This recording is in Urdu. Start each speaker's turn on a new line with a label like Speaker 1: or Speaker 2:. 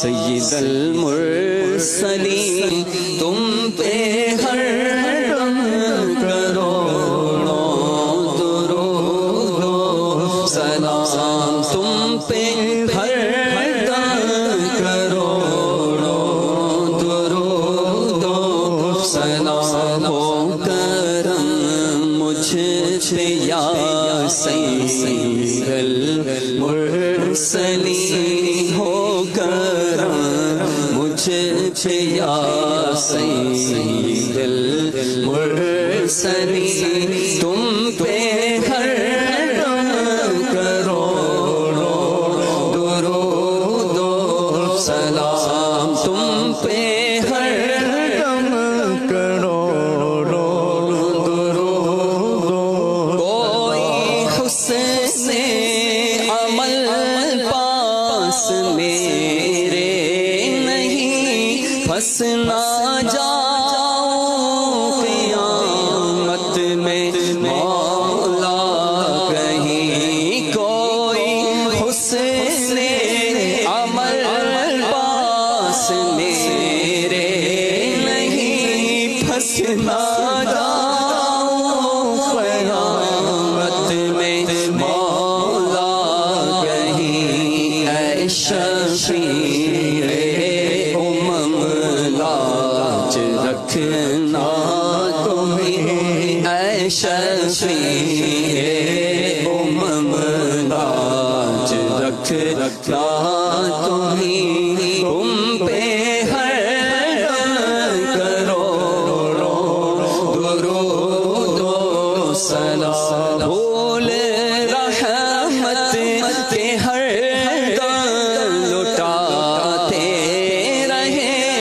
Speaker 1: سید المرسلین تم پہ ہر دم کروڑوں درود و سلام، تم پہ ہر دم کروڑوں درود و سلام، ہو کرم مجھ پہ یا سید المرسلین، ہو کرم مجھ پہ یا سید المرسلین، تم پہ ہر دم کروڑوں درود و سلام، تم پہ ہر دم کروڑوں درود و کوئی حسن عمل پاس میرے نہیں، پھنس نہ جاؤں قیامت میں مولا کہیں، کوئی حسن عمل پاس میرے نہیں، پھنس نہ جاؤں قیامت میں مولا کہیں، اے شفیع امم لاج رکھنا تمہیں، اے شفیع